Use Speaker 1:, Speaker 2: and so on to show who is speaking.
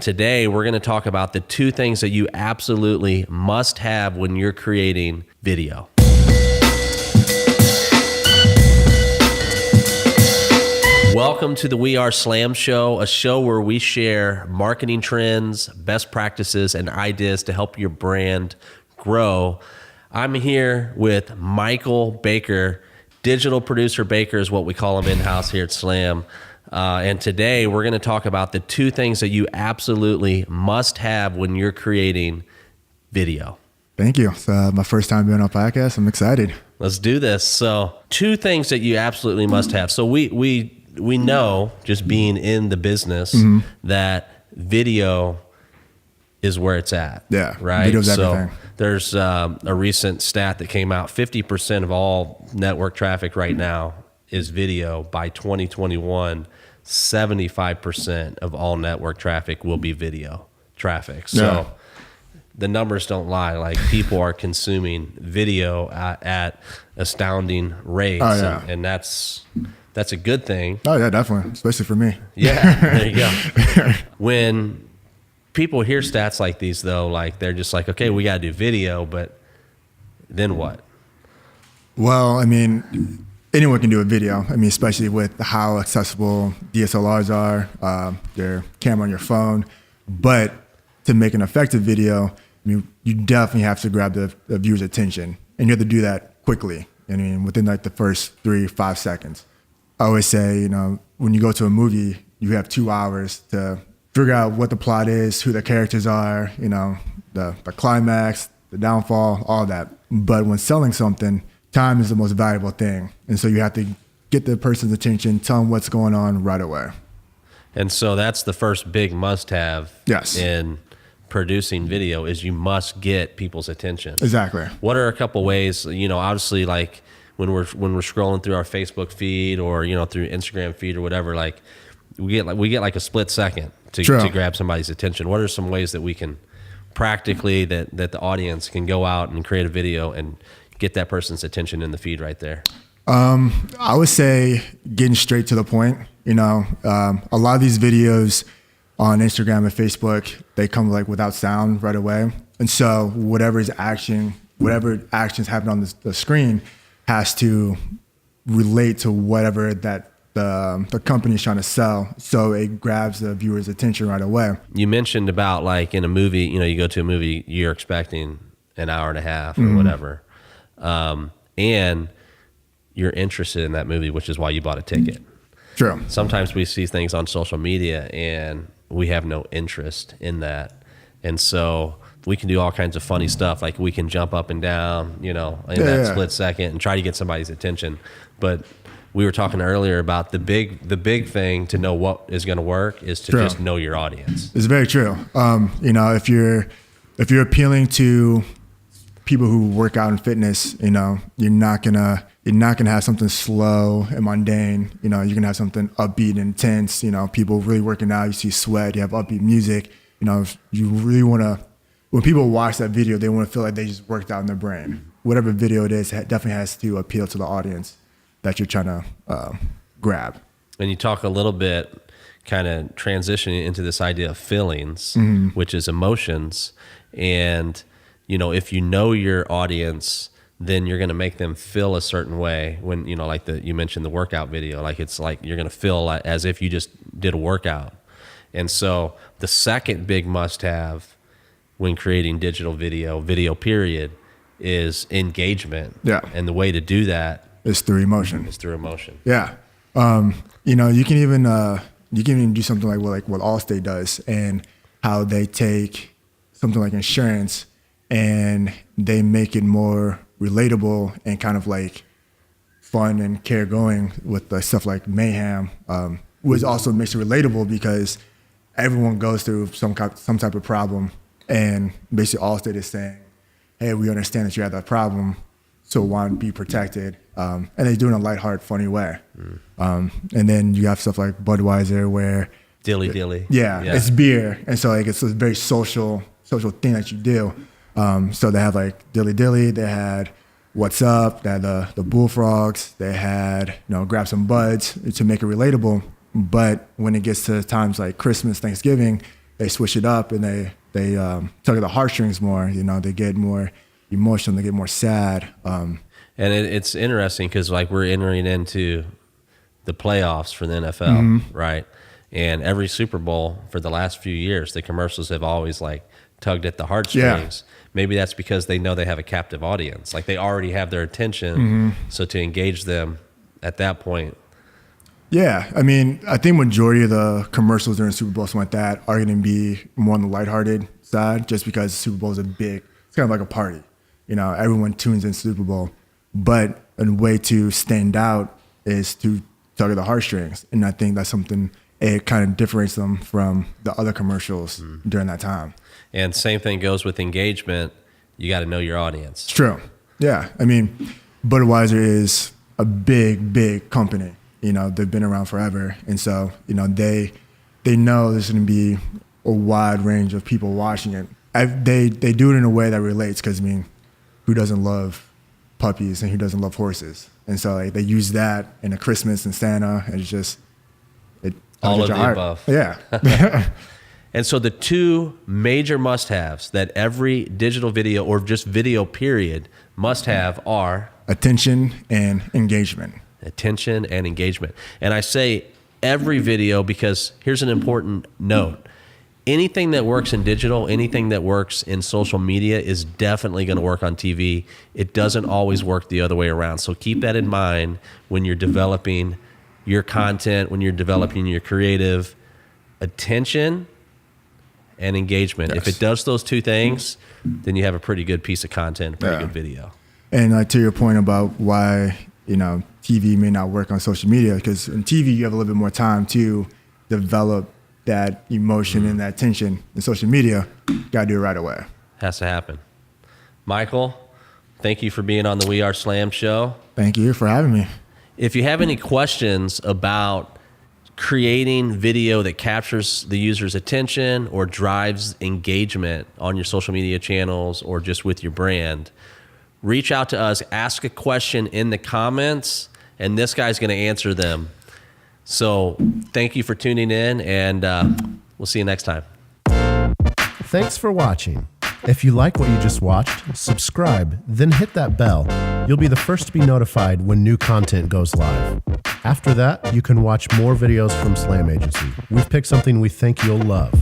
Speaker 1: Today, we're going to talk about the two things that you absolutely must have when you're creating video. Welcome to the weareslam show, a show where we share marketing trends, best practices, and ideas to help your brand grow. I'm here with Michael Baker. Digital producer Baker is what we call him in-house here at Slam. And today we're going to talk about the two things that you absolutely must have when you're creating video.
Speaker 2: Thank you. It's my first time being on a podcast. I'm excited.
Speaker 1: Let's do this. So two things that you absolutely must have. So we know, just being in the business, that video is where it's at.
Speaker 2: Yeah,
Speaker 1: right.
Speaker 2: Video's everything.
Speaker 1: So there's a recent stat that came out: 50% of all network traffic right now is video. By 2021, 75% of all network traffic will be video traffic. So the numbers don't lie. Like, people are consuming video at astounding rates, and that's a good thing.
Speaker 2: Oh yeah, definitely, especially for me.
Speaker 1: Yeah, there you go. When people hear stats like these, though, like, they're just like, okay, we got to do video, but then what? Well,
Speaker 2: I mean, anyone can do a video. I mean, especially with how accessible DSLRs are, your camera on your phone. But to make an effective video, I mean, you definitely have to grab the viewer's attention, and you have to do that quickly. I mean, within like the first 3-5 seconds. I always say, you know, when you go to a movie, you have 2 hours to figure out what the plot is, who the characters are, you know, the climax, the downfall, all that. But when selling something, time is the most valuable thing. And so you have to get the person's attention, tell them what's going on right away.
Speaker 1: And so that's the first big must-have in producing video, is you must get people's attention.
Speaker 2: Exactly.
Speaker 1: What are a couple ways, you know, obviously, like when we're scrolling through our Facebook feed, or, you know, through Instagram feed or whatever, like we get like a split second to grab somebody's attention. What are some ways that we can practically, that the audience can go out and create a video and get that person's attention in the feed right there?
Speaker 2: I would say getting straight to the point. You know, a lot of these videos on Instagram and Facebook, they come like without sound right away. And so whatever actions happen on the screen has to relate to whatever that the company is trying to sell. So it grabs the viewer's attention right away.
Speaker 1: You mentioned about, like, in a movie, you know, you go to a movie, you're expecting an hour and a half or whatever. And you're interested in that movie, which is why you bought a ticket.
Speaker 2: True.
Speaker 1: Sometimes we see things on social media and we have no interest in that. And so we can do all kinds of funny stuff. Like, we can jump up and down, you know, in that split second and try to get somebody's attention. But we were talking earlier about the big thing to know what is going to work is to just know your audience.
Speaker 2: It's very true. You know, if you're appealing to people who work out in fitness, you know, you're not gonna have something slow and mundane. You know, you're gonna have something upbeat and intense. You know, people really working out, you see sweat, you have upbeat music. You know, if you really when people watch that video, they want to feel like they just worked out in their brain. Whatever video it is, it definitely has to appeal to the audience that you're trying to grab. And
Speaker 1: you talk a little bit, kind of transitioning into this idea of feelings, which is emotions. And, you know, if you know your audience, then you're going to make them feel a certain way. When, you know, like you mentioned the workout video, like, it's like you're going to feel like as if you just did a workout. And so the second big must-have when creating digital video period, is engagement.
Speaker 2: Yeah.
Speaker 1: And the way to do that
Speaker 2: is through emotion. Yeah. You know, you can even do something like what Allstate does, and how they take something like insurance and they make it more relatable and kind of like fun and caregoing with the stuff like mayhem, which also makes it relatable because everyone goes through some type of problem, and basically Allstate is saying, hey, we understand that you have that problem, so why not be protected? And they do it in a lighthearted, funny way. And then you have stuff like Budweiser where
Speaker 1: dilly.
Speaker 2: Yeah, it's beer, and so like it's a very social thing that you do. So they have like dilly. They had What's Up. They had the Bullfrogs. They had Grab Some Buds to make it relatable. But when it gets to times like Christmas, Thanksgiving, they switch it up and they tug at the heartstrings more. You know, they get more emotional, they get more sad.
Speaker 1: And it's interesting because like we're entering into the playoffs for the NFL, right? And every Super Bowl for the last few years, the commercials have always like tugged at the heartstrings. Maybe that's because they know they have a captive audience. Like they already have their attention. So to engage them at that point.
Speaker 2: Yeah. I mean, I think majority of the commercials during Super Bowl, something like that, are going to be more on the lighthearted side just because Super Bowl is it's kind of like a party. You know, everyone tunes in Super Bowl. But a way to stand out is to tug at the heartstrings. And I think that's something, it kind of differentiates them from the other commercials during that time.
Speaker 1: And same thing goes with engagement. You got to know your audience.
Speaker 2: It's true. Yeah. I mean, Budweiser is a big company. You know, they've been around forever. And so, you know, they know there's going to be a wide range of people watching it. They do it in a way that relates because, I mean, who doesn't love puppies and who doesn't love horses? And so like, they use that in a Christmas and Santa, and it's just,
Speaker 1: all of the above.
Speaker 2: Yeah.
Speaker 1: And so the two major must-haves that every digital video or just video period must have are
Speaker 2: attention and engagement.
Speaker 1: Attention and engagement. And I say every video because here's an important note. Anything that works in digital, anything that works in social media is definitely going to work on TV. It doesn't always work the other way around. So keep that in mind when you're developing your content, when you're developing your creative. Attention and engagement. Yes. If it does those two things, then you have a pretty good piece of content, a pretty good video.
Speaker 2: And to your point about why, you know, TV may not work on social media, because in TV you have a little bit more time to develop that emotion and that tension. In social media, you gotta do it right away.
Speaker 1: Has to happen. Michael, thank you for being on the We Are Slam show.
Speaker 2: Thank you for having me.
Speaker 1: If you have any questions about creating video that captures the user's attention or drives engagement on your social media channels or just with your brand, reach out to us, ask a question in the comments, and this guy's going to answer them. So thank you for tuning in, and we'll see you next time.
Speaker 3: Thanks for watching. If you like what you just watched, subscribe, then hit that bell. You'll be the first to be notified when new content goes live. After that, you can watch more videos from Slam Agency. We've picked something we think you'll love.